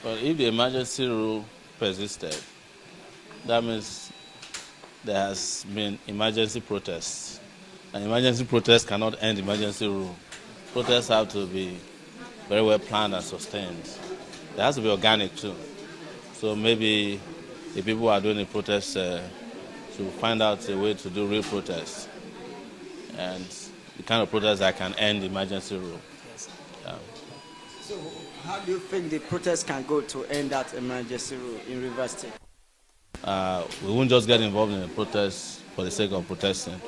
Well, if the emergency rule persisted, that means there has been emergency protests. And emergency protests cannot end emergency rule. Protests have to be very well planned and sustained. There has to be organic too. So maybe the people who are doing the protests should find out a way to do real protests. And the kind of protests that can end the emergency rule. Yes. Yeah. So, how do you think the protest can go to end that emergency rule in Rivers State? We won't just get involved in the protests for the sake of protesting.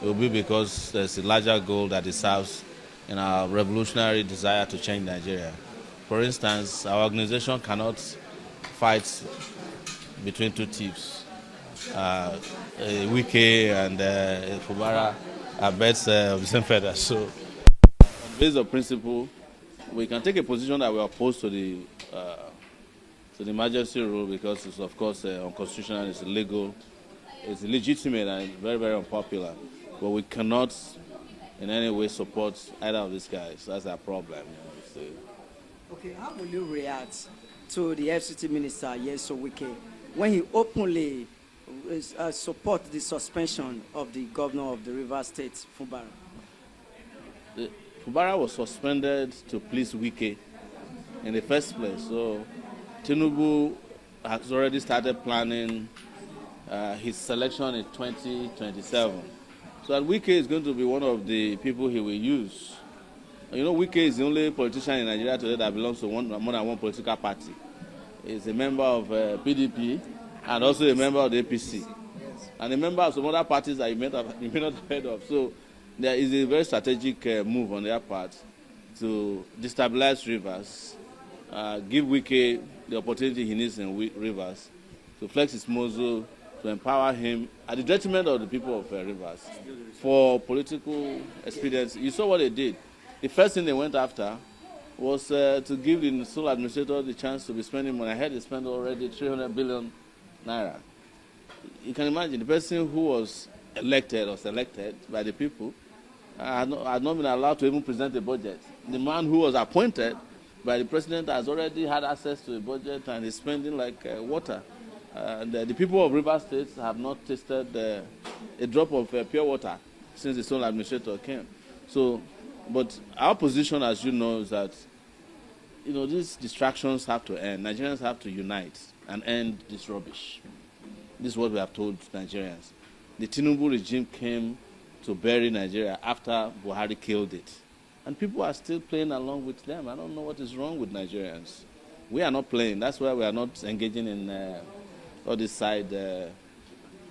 It will be because there's a larger goal that it serves in our revolutionary desire to change Nigeria. For instance, our organization cannot fight between two thieves. Wike and Fubara are birds of the same feather. So, based on principle, we can take a position that we are opposed to the emergency rule because it's of course unconstitutional, it's illegal, it's illegitimate and very, very unpopular. But we cannot in any way support either of these guys. That's our problem. You know, Okay, how will you react to the FCT minister, Sowore, when he openly support the suspension of the governor of the Rivers State, Fubara? Fubara was suspended to please Wike in the first place. So Tinubu has already started planning his selection in 2027. So that Wike is going to be one of the people he will use. You know, Wike is the only politician in Nigeria today that belongs to more than one political party. He's a member of PDP and also a member of the APC. And a member of some other parties that you may not have heard of. So there is a very strategic move on their part to destabilize Rivers, give Wike the opportunity he needs in Rivers, to flex his muscle, to empower him at the detriment of the people of Rivers for political expediency. You saw what they did. The first thing they went after was to give the sole administrator the chance to be spending money. I heard they spent already 300 billion naira. You can imagine the person who was elected or selected by the people had not been allowed to even present a budget. The man who was appointed by the president has already had access to a budget and is spending like water. The people of Rivers State have not tasted a drop of pure water since the sole administrator came. So, but our position, as you know, is that these distractions have to end. Nigerians have to unite and end this rubbish. This is what we have told Nigerians. The Tinubu regime came to bury Nigeria after Buhari killed it. And people are still playing along with them. I don't know what is wrong with Nigerians. We are not playing. That's why we are not engaging in all this side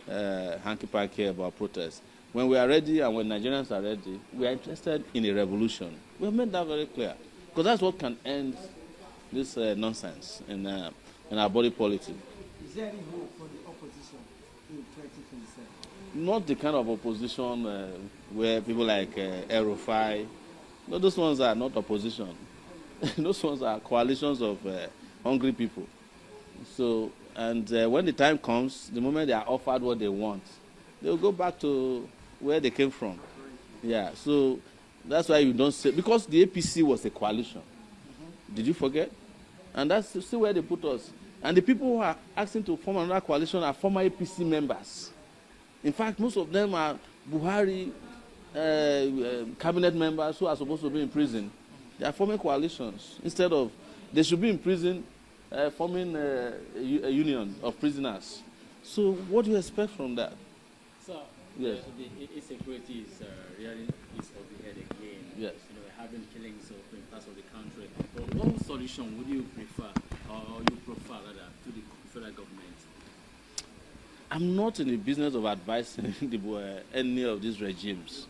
hanky-panky about protests. When we are ready and when Nigerians are ready, we are interested in a revolution. We have made that very clear. Because that's what can end this nonsense in our body politic. Is there any hope for the opposition in 2027? Not the kind of opposition where people like El-Rufai, no, those ones are not opposition. Those ones are coalitions of hungry people. So, and when the time comes, the moment they are offered what they want, they'll go back to where they came from. Yeah, so that's why you don't say, because the APC was a coalition. Did you forget? And that's still where they put us. And the people who are asking to form another coalition are former APC members. In fact, most of them are Buhari cabinet members who are supposed to be in prison. They are forming coalitions. Instead of, they should be in prison forming a union of prisoners. So what do you expect from that? So, yes. The insecurity is rearing its ugly head again. Yes. Having killings in parts of the country. But what solution would you prefer, or you prefer rather, to the federal government? I'm not in the business of advising any of these regimes.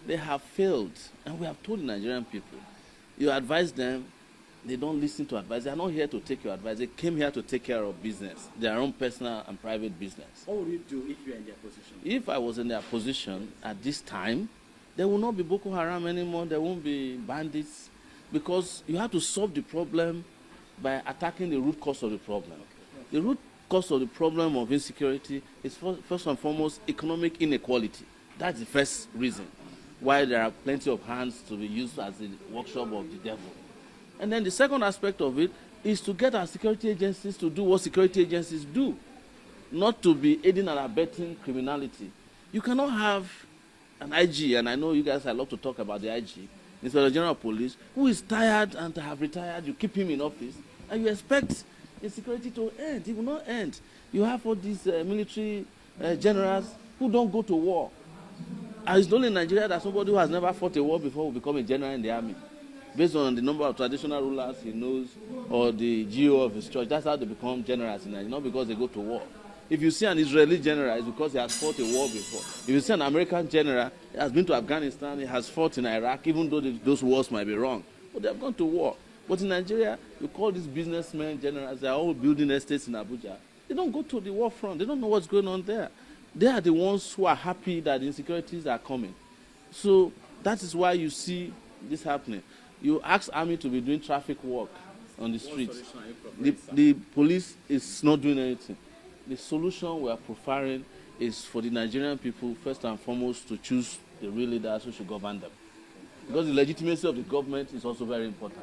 They have failed, and we have told the Nigerian people, you advise them, they don't listen to advice. They are not here to take your advice. They came here to take care of business, their own personal and private business. What would you do if you are in their position? If I was in their position at this time, there will not be Boko Haram anymore. There won't be bandits, because you have to solve the problem by attacking the root cause of the problem. Okay. The root cause of the problem of insecurity is first and foremost economic inequality. That's the first reason why there are plenty of hands to be used as the workshop of the devil. And then the second aspect of it is to get our security agencies to do what security agencies do, not to be aiding and abetting criminality. You cannot have an IG, and I know you guys love to talk about the IG, Inspector General of Police, who is tired and have retired. You keep him in office, and you expect insecurity to end. It will not end. You have all these military generals who don't go to war. And it's only in Nigeria that somebody who has never fought a war before will become a general in the army, based on the number of traditional rulers he knows or the GO of his church. That's how they become generals in Nigeria, not because they go to war. If you see an Israeli general, it's because he has fought a war before. If you see an American general, he has been to Afghanistan, he has fought in Iraq, even though those wars might be wrong. But they have gone to war. But in Nigeria, you call these businessmen generals, they are all building estates in Abuja. They don't go to the war front. They don't know what's going on there. They are the ones who are happy that the insecurities are coming. So that is why you see this happening. You ask army to be doing traffic work on the streets. The police is not doing anything. The solution we are profiling is for the Nigerian people, first and foremost, to choose the real leaders who should govern them. Because the legitimacy of the government is also very important.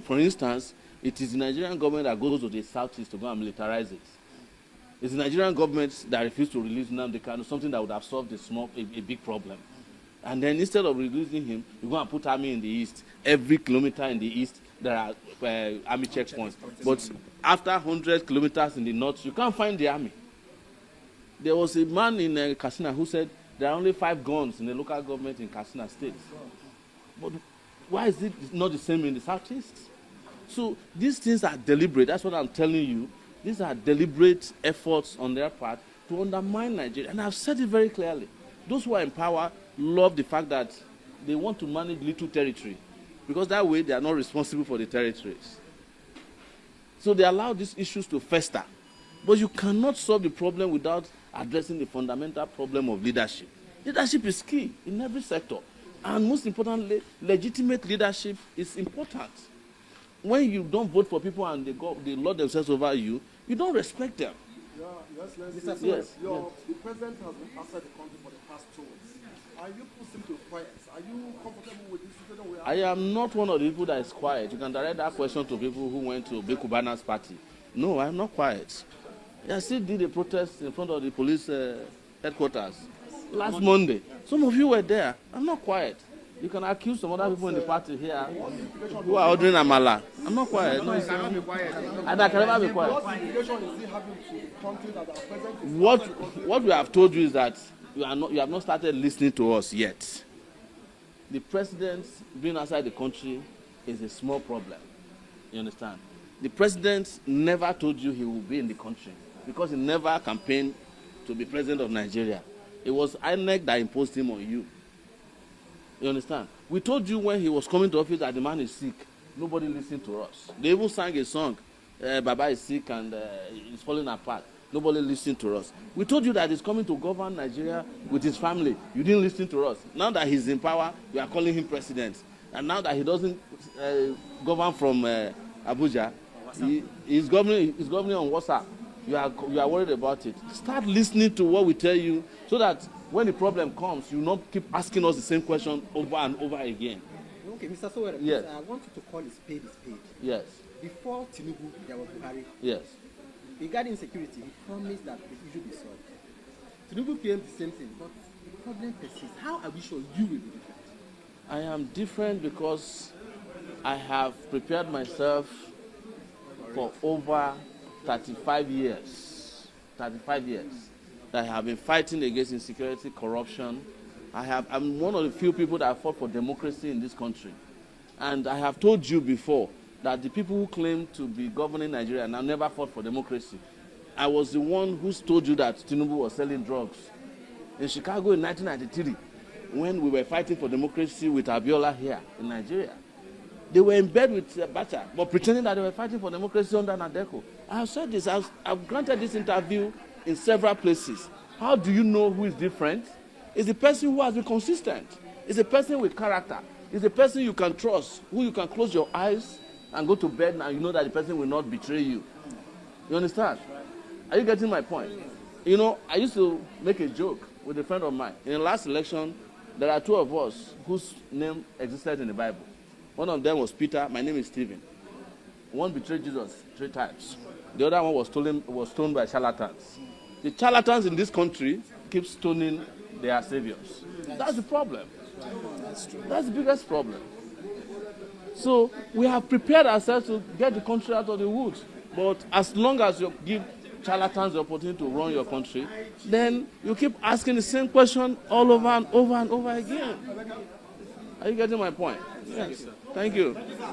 For instance, it is the Nigerian government that goes to the southeast to go and militarize it. It's the Nigerian government that refused to release Nnamdi Kanu, something that would have solved a big problem. And then instead of releasing him, you go and put army in the east. Every kilometer in the east, there are army checkpoints. But after 100 kilometers in the north, you can't find the army. There was a man in Katsina who said there are only 5 guns in the local government in Katsina state. But why is it not the same in the southeast? So these things are deliberate. That's what I'm telling you. These are deliberate efforts on their part to undermine Nigeria. And I've said it very clearly. Those who are in power love the fact that they want to manage little territory, because that way they are not responsible for the territories. So they allow these issues to fester. But you cannot solve the problem without addressing the fundamental problem of leadership. Leadership is key in every sector. And most importantly, legitimate leadership is important. When you don't vote for people and they lord themselves over you, you don't respect them. Yeah, yes, Yes, yes. yes. The president has been outside the country for the past 2 weeks. Are you putting to quiet? Are you comfortable with this situation? I am not one of the people that is quiet. You can direct that question to people who went to Bekubana's party. No, I am not quiet. I still did a protest in front of the police headquarters last Monday. Some of you were there. I'm not quiet. You can accuse some other people in the party here who are ordering Amala. I'm not quiet. No, cannot be quiet. And I can never be quiet. What implication is he having to countries that are present? What we have told you is that you have not started listening to us yet. The president being outside the country is a small problem. You understand? The president never told you he will be in the country because he never campaigned to be president of Nigeria. It was INEC that imposed him on you. You understand? We told you when he was coming to office that the man is sick. Nobody listened to us. They even sang a song, Baba is sick and he's falling apart. Nobody listened to us. We told you that he's coming to govern Nigeria with his family. You didn't listen to us. Now that he's in power, you are calling him president. And now that he doesn't govern from Abuja, he's governing on WhatsApp. You are worried about it. Start listening to what we tell you so that when the problem comes, you not keep asking us the same question over and over again. Okay, Mr. Sowore, yes. I want you to call a spade a spade. Yes. Before Tinubu, there was Buhari. Yes. Regarding security, he promised that the issue be solved. Tinubu claimed the same thing, but the problem persists. How are we sure you will be different? I am different because I have prepared myself for over 35 years. 35 years. I have been fighting against insecurity, corruption. I'm one of the few people that fought for democracy in this country. And I have told you before that the people who claim to be governing Nigeria now never fought for democracy. I was the one who told you that Tinubu was selling drugs. In Chicago in 1993, when we were fighting for democracy with Abiola here in Nigeria, they were in bed with Abacha, but pretending that they were fighting for democracy under Nadeko. I have said this, I've granted this interview in several places. How do you know who is different? It's the person who has been consistent. It's a person with character. It's a person you can trust, who you can close your eyes and go to bed and you know that the person will not betray you. You understand? Are you getting my point? You know, I used to make a joke with a friend of mine. In the last election, there are 2 of us whose name existed in the Bible. One of them was Peter. My name is Stephen. One betrayed Jesus 3 times. The other one was stoned by charlatans. The charlatans in this country keep stoning their saviors. That's the problem. That's the biggest problem. So we have prepared ourselves to get the country out of the woods. But as long as you give charlatans the opportunity to run your country, then you keep asking the same question all over and over and over again. Are you getting my point? Yes. Thank you.